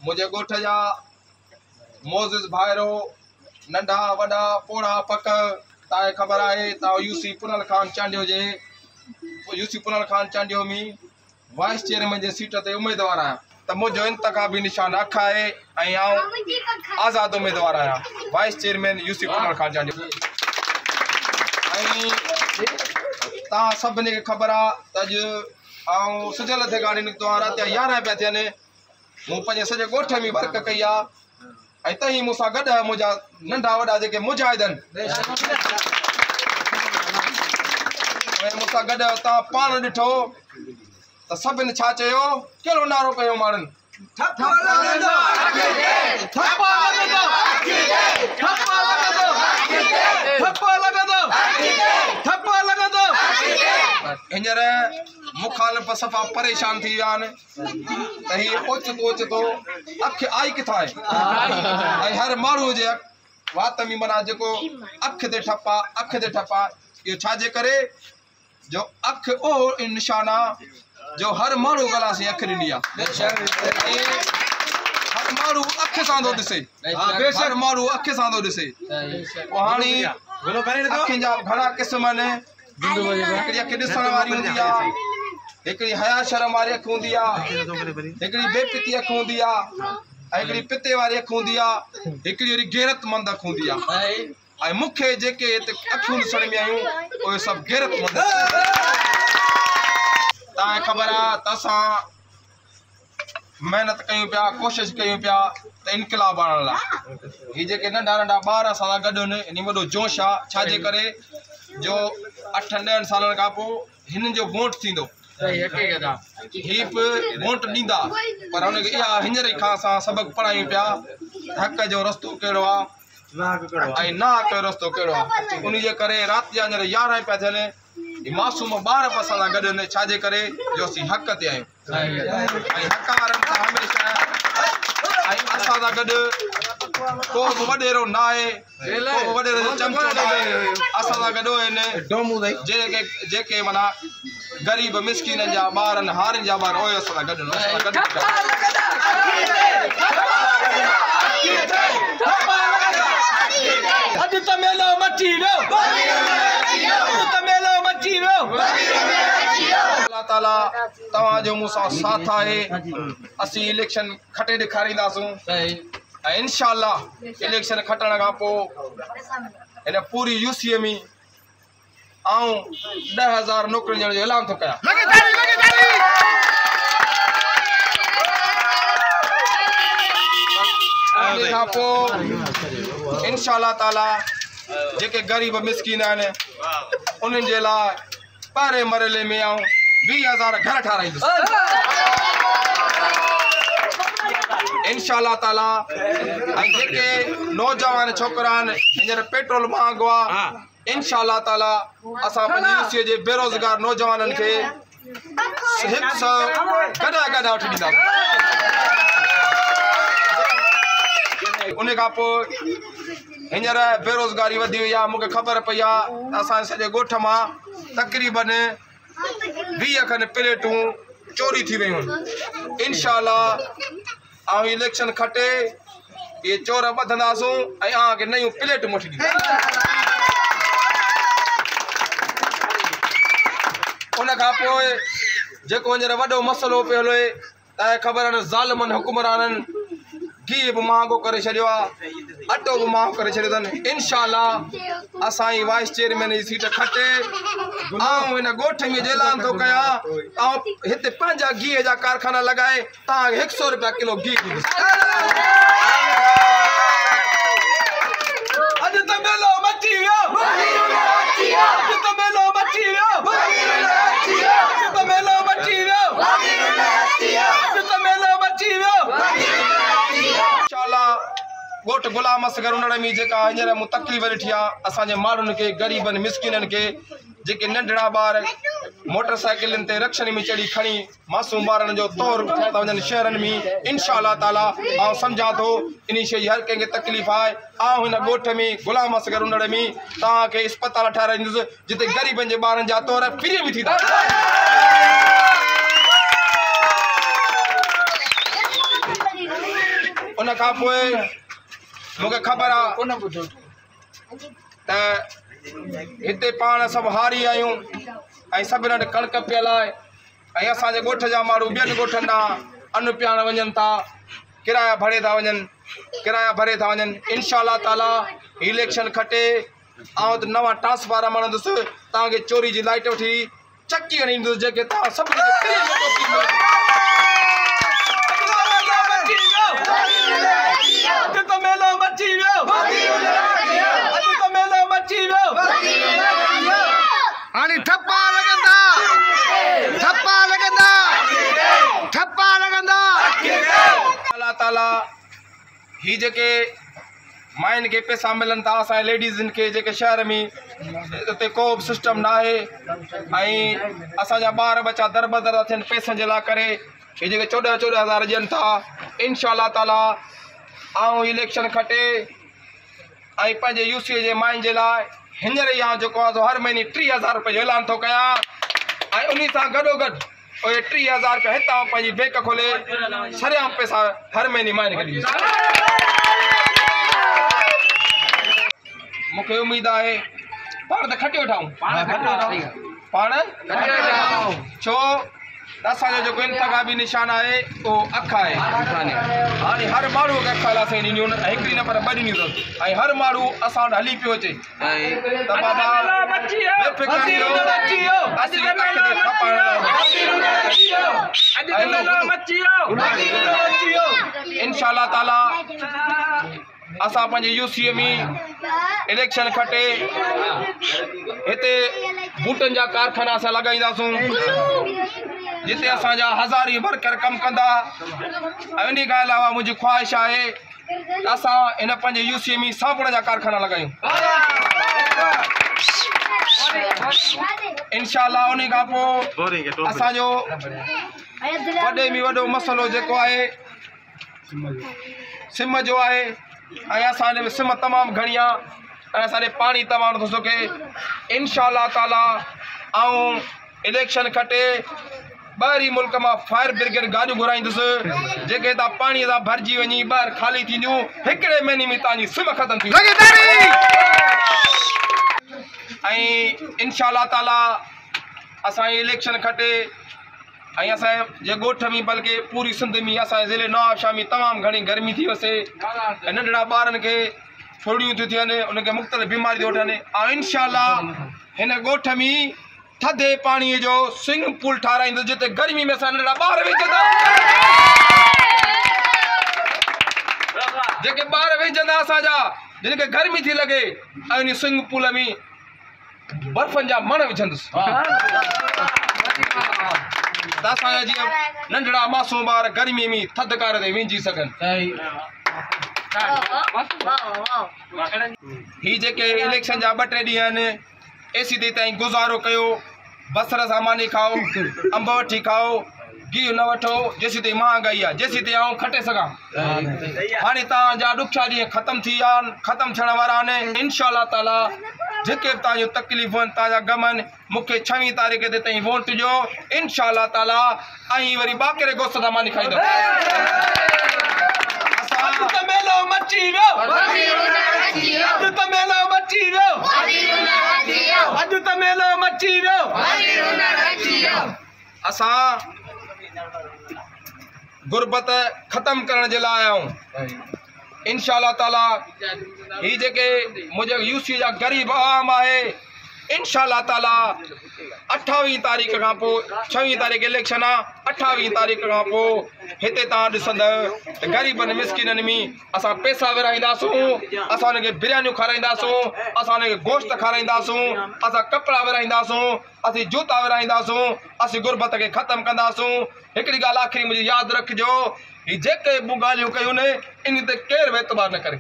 मुझे गोठ जा मोज़िज़ भाइरो नंढा वॾा पोड़ा पक ताए ख़बर आहे ता यूसी पुनल खान चांडियो जे यूसी पुनल खान चांडियो में वाइस चेयरमैन जे सीट ते उम्मीदवार आहियां त मुंहिंजो इंतखाबी निशान अख आहे ऐं आउं आज़ाद उम्मीदवार आहियां vice chairman UC Punhal Khan Chandio. ऐं तव्हां सभिनी खे ख़बर आहे त अॼु आउं सुजल ते गाड़ी निकितो आहियां राति जा 11 पिया थियनि मूं पंहिंजे सॼे ॻोठ में वर्क कई आहे ऐं तई मूंसां गॾु मुंहिंजा नंढा वॾा जेके मुजाहिदन मूंसां गॾु तव्हां पाण ॾिठो त सभिनि छा चयो कहिड़ो नारो कयो माण्हुनि हींअर मुखालिफ़ सफ़ा परेशान थी विया आहिनि त हीअ ओचितो अखि आई किथां आहे ऐं हर माण्हू जे वात में माना जेको अख ते ठपा इहो छाजे करे जो अख ओ निशान आहे जो हर माण्हू गला से अख ॾिनी आहे हर माण्हू अख सां थो ॾिसे हर माण्हू अख सां थो ॾिसे पोइ हाणे अखियुनि जा घणा क़िस्म आहिनि हिकिड़ी अखि ॾिसण वारी हूंदी आहे हिकिड़ी हया शर्म वारी अखि हूंदी आहे हिकिड़ी बेपिती अखि हूंदी आहे ऐं हिकिड़ी पिते वारी अखि हूंदी आहे हिकिड़ी वरी गैरतमंद अखि हूंदी आहे ऐं मूंखे जेके हिते अखियूं ॾिसण में आहियूं उहे सभु गैरतमंद तव्हांखे ख़बर आहे त असां महिनत कयूं पिया कोशिशि कयूं पिया त इनकलाब आणण लाइ हीअ जेके नंढा नंढा ॿार असां सां गॾु आहिनि इन वॾो जोश आहे छाजे करे जो 8-9 सालनि खां पोइ हिननि जो वोट थींदो ही बि वोट ॾींदा पर हुनखे इहा हींअर खां असां सबक़ु पढ़ायूं पिया हक़ जो रस्तो कहिड़ो आहे ऐं नाहक जो रस्तो कहिड़ो आहे उन जे करे राति जा हींअर 11 पिया थियनि मासूम ॿार बि असां सां गॾु आहिनि छाजे करे जो असीं हक़ ते आहियूं ऐं हक़ वारनि सां हमेशह ऐं असां सां गॾु को बि वॾेरो न आहे को बि वॾेरे जो चमचो न आहे असां सां गॾु आहिनि जेके माना ग़रीब मिसकीननि जा ॿार आहिनि हारियुनि जा ॿार उहे असां सां गॾु अॼु त मेलो मची वियो अल्लाह ताला तव्हांजो मूंसां साथ आहे असीं इलेक्शन खटे ॾेखारींदासूं ऐं इंशाअल्लाह इलेक्शन खटण खां पोइ हिन पूरी यूसीअ में आऊं 10,000 नौकरियुनि ॾियण जो ऐलान थो कयां तंहिं खां पोइ इंशाअल्लाह ताला जेके ग़रीब मिसकीन आहिनि उन्हनि जे लाइ पहिरें मरहले में आऊं 20,000 घर ठाराईंदुसि इंशाअल्लाह ताला ऐं जेके नौजवान छोकिरा आहिनि हींअर पेट्रोल महांगो आहे इंशाअल्लाह ताला असां पंहिंजी यूसीअ जे बेरोज़गार नौजवाननि खे 100 गॾा वठी ॾींदासीं उन खां पोइ हींअर बेरोज़गारी वधी वई आहे मूंखे ख़बर पई आहे असांजे सॼे ॻोठ मां तक़रीबन 20 खनि प्लेटूं चोरी थी वियूं आहिनि इंशाअल्लाह आऊं इलेक्शन खटे इहे चोर ॿधंदासूं ऐं तव्हांखे नयूं प्लेटूं वठी ॾींदासीं उन खां पोइ जेको हींअर वॾो मसइलो पियो हले तव्हांखे ख़बर आहे ज़ालिमनि हुकुमराननि घी बि महांगो करे छॾियो आहे अटो बि महांगो करे छॾियो अथनि इंशाअल्लाह असां ई वाइस चेयरमैन जी सीट खटे ऐं हिन ॻोठ में ऐलान थो कयां ऐं हिते पंहिंजा घीअ जा कारखाना लॻाए तव्हांखे 100 रुपया किलो घी ॾींदुसि अॼु त मेलो मची वियो अॼु त मेलो मची वियो अॼु त मेलो मची वियो अॼु त मेलो मची वियो ॻोठ गुलाम असगर उन्हनि में जेका हींअर मूं तकलीफ़ ॾिठी आहे असांजे माण्हुनि खे ग़रीबनि मिसकिननि खे जेके नंढड़ा ॿार मोटरसाइकिल ते रक्षण में चढ़ी खणी मासूम ॿारनि जो तौर था वञनि शहरनि में इंशाअल्लाह ताला आउं सम्झां थो इन शइ हर कंहिंखे तकलीफ़ आहे आउं हिन ॻोठ में गुलाम असगर उंडड़ में तव्हांखे अस्पताल ठाराईंदुसि जिते ग़रीबनि जे ॿारनि जा तौर फ्री में थींदा उन खां पोइ मूंखे ख़बर आहे त हिते पाण सभु हारी आहियूं ऐं सभिनि वटि कणिक पियल आहे ऐं असांजे ॻोठ जा माण्हू ॿियनि ॻोठनि ॾांहुं अन्न पियाण वञनि था किराया भरे था वञनि इंशाअल्लाह ताला इलेक्शन खटे आउं त नवां ट्रांसफार्मर आणंदुसि तव्हांखे चोरी जी लाइट वठी चकी हणी ईंदुसि जेके तव्हां सभु अल्लाह ताला ही जेके माइन के पैसा मिलन था असां लेडीज़न के जेके शहर में उते को बि सिस्टम ना है ऐं असांजा ॿार बच्चा दर बदर थियनि पैसनि जे लाइ करे हे जेके 14,000 ॾियनि था इंशाअल्लाह ताला आउं इलेक्शन खटे ऐं पंहिंजे यूसीअ जे माइन जे लाइ हींअर ई आउं जेको आहे हर महीने 30,000 रुपए जो ऐलान थो कयां ऐं उन सां गॾोगॾु उहे 30,000 रुपया हितां पंहिंजी बैंक खोले सरियाम पैसा हर महीने माइन खे ॾींदुसि मूंखे उम्मीद आहे पाण त खटियो ठाऊं छो असांजो जेको इंतख़ाबी निशान आहे उहो अख आहे हाणे हर माण्हूअ खे अख असां ॾिनियूं ऐं हिकिड़ी न पर ॿ ॾिनियूं अथसि ऐं हर माण्हू असां वटि हली पियो अचे त इंशाअल्लाह ताला असां पंहिंजे यूसीअ में इलेक्शन खटे हिते बूटनि जा कारखाना असां लॻाईंदासूं जिते असांजा हज़ारी वर्कर कमु कंदा ऐं इन खां अलावा मुंहिंजी ख़्वाहिश आहे त असां हिन पंहिंजे यूसीअ में साबुण जा कारखाना लॻायूं इंशाअल्लाह उन खां पोइ असांजो वॾे में वॾो मसइलो जेको आहे सिम जो आहे ऐं असांजे सिम तमामु घणी आहे ऐं असांजे पाणी तमामु थो सुके इंशाअल्लाह ताला ऐं इलेक्शन खटे ॿाहिरी मुल्क मां फायर ब्रिगेड गाॾियूं घुराईंदुसि जेके तव्हां पाणीअ सां भरिजी वञी ॿाहिरि ख़ाली थींदियूं हिकिड़े महीने में तव्हांजी सिम ख़तमु थी ऐं इंशाअल्लाह ताला असां इलेक्शन खटे ऐं असांजे ॻोठ में बल्कि पूरी सिंध में असांजे ज़िले नवाब शाह में तमामु घणी गर्मी थी वसे ऐं नंढड़ा ॿारनि खे फोड़ियूं थियूं थियनि उनखे मुख़्तलिफ़ बीमारियूं थियूं वठनि ऐं इंशाअल्लाह हिन ॻोठ में थधे पाणीअ जो स्विमिंग पूल ठाराईंदुसि जिते गर्मी में असां नंढड़ा ॿार विझंदा जेके ॿार विझंदा असांजा जिन खे गर्मी थी लॻे ऐं उन स्विमिंग पूल में बर्फ़नि जा मण विझंदुसि त असांजा जीअं नंढड़ा मासूम ॿार गर्मीअ में थधिकार ते विझी सघनि ही जेके इलेक्शन जा 2-3 ॾींहं आहिनि एसी ते ताईं गुज़ारो कयो बसर सां मानी खाओ अंब वठी खाओ गिहु न वठो जेसीं ताईं महांगाई आहे जेसीं ताईं आउं खटे सघां हाणे तव्हांजा ॾुखिया ॾींहं ख़तमु थी विया आहिनि ख़तमु थियण वारा आहिनि इंशाअल्लाह ताला जेके बि तव्हांजूं तकलीफ़ूं आहिनि तव्हांजा ग़म आहिनि मूंखे 6 तारीख़ ते ताईं वोट ॾियो इंशाअल्लाह ताला ऐं वरी ॿाकरे गोश्त सां मानी खाईंदो असां गुरबत ख़तम करण जे लाइ आहियूं इंशाअल्लाह ताला ही जेके मुंहिंजे यूसी जा ग़रीब आवाम आहे इंशाअल्लाह ताला 28 तारीख़ खां पोइ 26 तारीख़ इलेक्शन आहे 28 तारीख़ खां पोइ हिते तव्हां ॾिसंदव त ग़रीबनि मिसकिननि में असां पैसा विराईंदासूं असां उनखे बिरयानियूं खाराईंदासूं असां उनखे गोश्त खाराईंदासूं असां कपिड़ा विराईंदासूं असीं जूता विराईंदासूं असीं गुरबत खे ख़तमु कंदासूं हिकिड़ी ॻाल्हि आख़िरी मुंहिंजी यादि रखिजो ही जेके बि ॻाल्हियूं कयूं इन ते केरु एतबार न करे